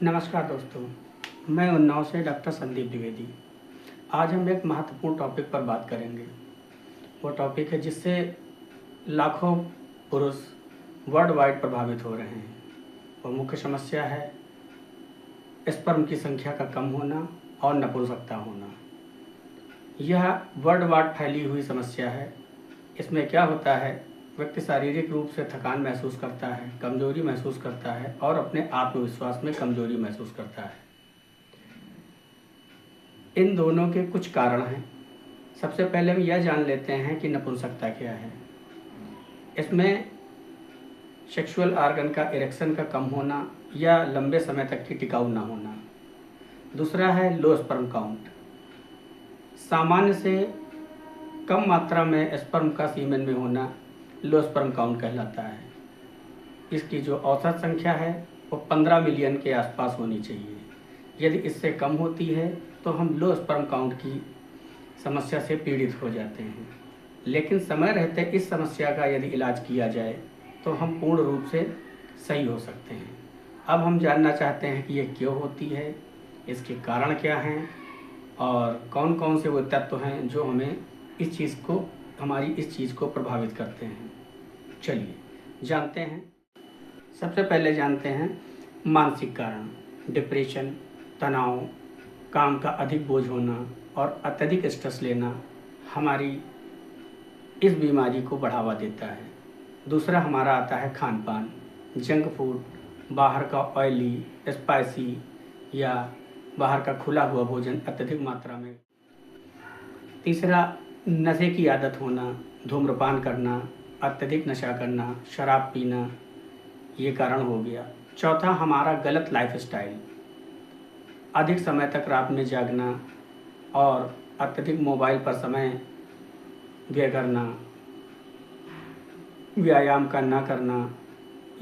नमस्कार दोस्तों, मैं उन्नाव से डॉक्टर संदीप द्विवेदी। आज हम एक महत्वपूर्ण टॉपिक पर बात करेंगे। वो टॉपिक है जिससे लाखों पुरुष वर्ल्ड वाइड प्रभावित हो रहे हैं। वो मुख्य समस्या है स्पर्म की संख्या का कम होना और नपुंसकता होना। यह वर्ल्ड वाइड फैली हुई समस्या है। इसमें क्या होता है, व्यक्ति शारीरिक रूप से थकान महसूस करता है, कमजोरी महसूस करता है और अपने आत्मविश्वास में कमजोरी महसूस करता है। इन दोनों के कुछ कारण हैं। सबसे पहले हम यह जान लेते हैं कि नपुंसकता क्या है। इसमें सेक्सुअल ऑर्गन का इरेक्शन का कम होना या लंबे समय तक की टिकाऊ ना होना। दूसरा है लो स्पर्म काउंट। सामान्य से कम मात्रा में स्पर्म का सीमेन में होना लो स्पर्म काउंट कहलाता है। इसकी जो औसत संख्या है वो 15 मिलियन के आसपास होनी चाहिए। यदि इससे कम होती है तो हम लो स्पर्म काउंट की समस्या से पीड़ित हो जाते हैं। लेकिन समय रहते इस समस्या का यदि इलाज किया जाए तो हम पूर्ण रूप से सही हो सकते हैं। अब हम जानना चाहते हैं कि ये क्यों होती है, इसके कारण क्या हैं और कौन कौन से वो तत्व हैं जो हमें हमारी इस चीज़ को प्रभावित करते हैं। चलिए जानते हैं। सबसे पहले जानते हैं मानसिक कारण। डिप्रेशन, तनाव, काम का अधिक बोझ होना और अत्यधिक स्ट्रेस लेना हमारी इस बीमारी को बढ़ावा देता है। दूसरा हमारा आता है खान पान। जंक फूड, बाहर का ऑयली, स्पाइसी या बाहर का खुला हुआ भोजन अत्यधिक मात्रा में। तीसरा नशे की आदत होना, धूम्रपान करना, अत्यधिक नशा करना, शराब पीना, ये कारण हो गया। चौथा हमारा गलत लाइफस्टाइल, अधिक समय तक रात में जागना और अत्यधिक मोबाइल पर समय व्यय करना, व्यायाम का ना करना,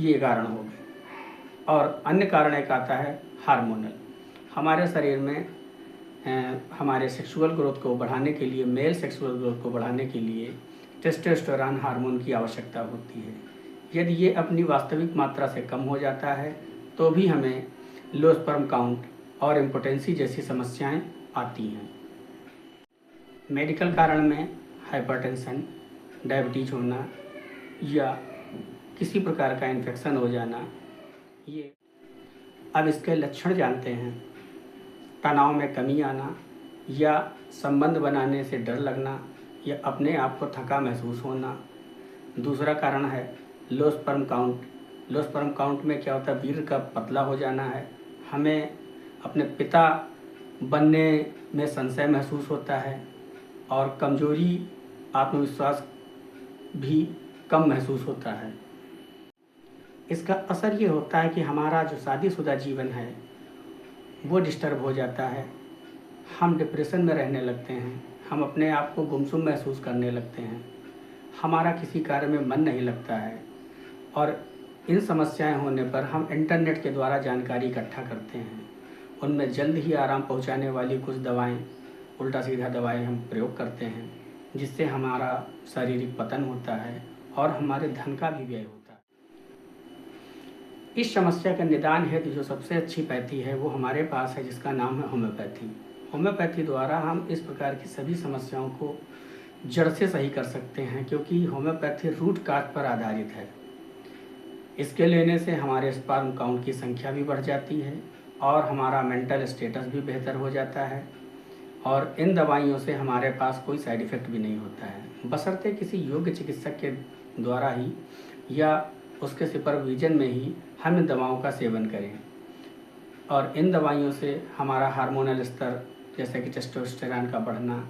ये कारण हो गए। और अन्य कारण एक आता है हार्मोनल। हमारे शरीर में हमारे सेक्सुअल ग्रोथ को बढ़ाने के लिए, मेल सेक्सुअल ग्रोथ को बढ़ाने के लिए टेस्टोस्टेरोन हार्मोन की आवश्यकता होती है। यदि ये अपनी वास्तविक मात्रा से कम हो जाता है तो भी हमें लो स्पर्म काउंट और इम्पोटेंसी जैसी समस्याएं आती हैं। मेडिकल कारण में हाइपरटेंशन, डायबिटीज होना या किसी प्रकार का इन्फेक्शन हो जाना, ये। अब इसके लक्षण जानते हैं। तनाव में कमी आना या संबंध बनाने से डर लगना या अपने आप को थका महसूस होना। दूसरा कारण है low sperm count. Low sperm count में क्या होता है, वीर्य का पतला हो जाना है। हमें अपने पिता बनने में संशय महसूस होता है और कमजोरी, आत्मविश्वास भी कम महसूस होता है। इसका असर ये होता है कि हमारा जो शादीशुदा जीवन है वो डिस्टर्ब हो जाता है। हम डिप्रेशन में रहने लगते हैं, हम अपने आप को गुमसुम महसूस करने लगते हैं, हमारा किसी कार्य में मन नहीं लगता है। और इन समस्याएं होने पर हम इंटरनेट के द्वारा जानकारी इकट्ठा करते हैं। उनमें जल्द ही आराम पहुंचाने वाली कुछ दवाएं, उल्टा सीधा दवाएं हम प्रयोग करते हैं, जिससे हमारा शारीरिक पतन होता है और हमारे धन का भी व्यय होता है। इस समस्या का निदान हेतु जो सबसे अच्छी पैथी है वो हमारे पास है, जिसका नाम है होम्योपैथी। होम्योपैथी द्वारा हम इस प्रकार की सभी समस्याओं को जड़ से सही कर सकते हैं, क्योंकि होम्योपैथी रूट काज पर आधारित है। इसके लेने से हमारे स्पर्म काउंट की संख्या भी बढ़ जाती है और हमारा मेंटल स्टेटस भी बेहतर हो जाता है। और इन दवाइयों से हमारे पास कोई साइड इफ़ेक्ट भी नहीं होता है, बशर्ते किसी योग्य चिकित्सक के द्वारा ही या उसके सुपरविजन में ही हम इन दवाओं का सेवन करें। और इन दवाइयों से हमारा हार्मोनल स्तर, जैसे कि टेस्टोस्टेरोन का बढ़ना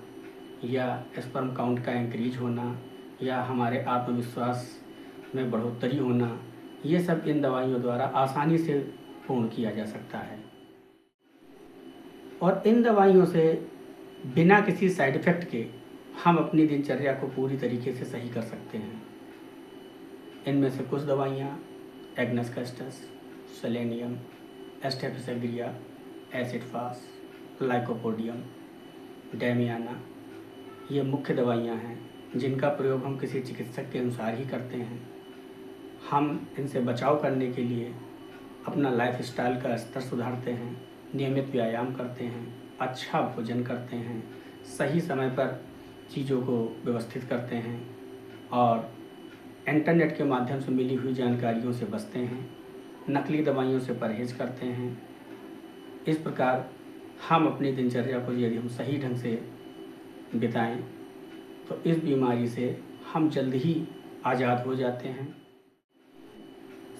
या स्पर्म काउंट का इंक्रीज होना या हमारे आत्मविश्वास में बढ़ोतरी होना, ये सब इन दवाइयों द्वारा आसानी से पूर्ण किया जा सकता है। और इन दवाइयों से बिना किसी साइड इफ़ेक्ट के हम अपनी दिनचर्या को पूरी तरीके से सही कर सकते हैं। इनमें से कुछ दवाइयाँ एग्नस कैस्टस, सेलेनियम, एस्टेपिसेग्रिया, एसिड फास, लाइकोपोडियम, डेमियाना, ये मुख्य दवाइयाँ हैं जिनका प्रयोग हम किसी चिकित्सक के अनुसार ही करते हैं। हम इनसे बचाव करने के लिए अपना लाइफ स्टाइल का स्तर सुधारते हैं, नियमित व्यायाम करते हैं, अच्छा भोजन करते हैं, सही समय पर चीज़ों को व्यवस्थित करते हैं और इंटरनेट के माध्यम से मिली हुई जानकारियों से बचते हैं, नकली दवाइयों से परहेज करते हैं। इस प्रकार हम अपनी दिनचर्या को यदि हम सही ढंग से बिताएं तो इस बीमारी से हम जल्द ही आज़ाद हो जाते हैं।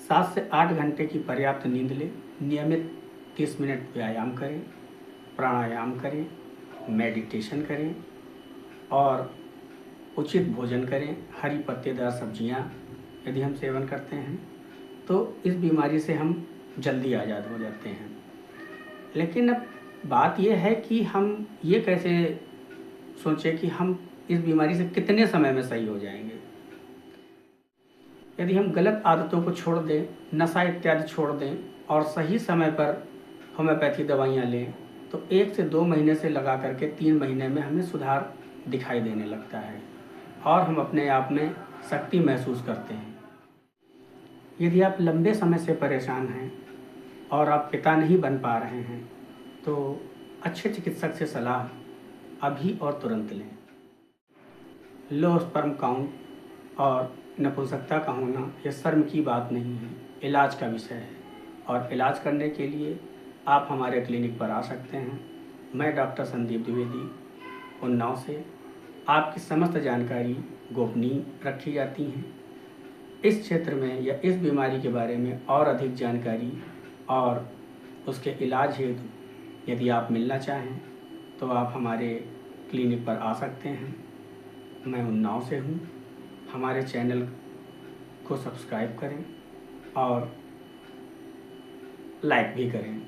7 से 8 घंटे की पर्याप्त नींद लें, नियमित 30 मिनट व्यायाम करें, प्राणायाम करें, मेडिटेशन करें और उचित भोजन करें। हरी पत्तेदार सब्जियां यदि हम सेवन करते हैं तो इस बीमारी से हम जल्दी आज़ाद हो जाते हैं। लेकिन अब बात यह है कि हम ये कैसे सोचें कि हम इस बीमारी से कितने समय में सही हो जाएंगे। यदि हम गलत आदतों को छोड़ दें, नशा इत्यादि छोड़ दें और सही समय पर होम्योपैथी दवाइयाँ लें तो 1 से 2 महीने से लगा करके 3 महीने में हमें सुधार दिखाई देने लगता है और हम अपने आप में शक्ति महसूस करते हैं। यदि आप लंबे समय से परेशान हैं और आप पिता नहीं बन पा रहे हैं तो अच्छे चिकित्सक से सलाह अभी और तुरंत लें। लो स्पर्म काउंट और नपुंसकता का होना यह शर्म की बात नहीं है, इलाज का विषय है और इलाज करने के लिए आप हमारे क्लिनिक पर आ सकते हैं। मैं डॉक्टर संदीप द्विवेदी, उन्नाव से। आपकी समस्त जानकारी गोपनीय रखी जाती हैं। इस क्षेत्र में या इस बीमारी के बारे में और अधिक जानकारी और उसके इलाज हेतु यदि आप मिलना चाहें तो आप हमारे क्लिनिक पर आ सकते हैं। मैं उन्नाव से हूँ। हमारे चैनल को सब्सक्राइब करें और लाइक भी करें।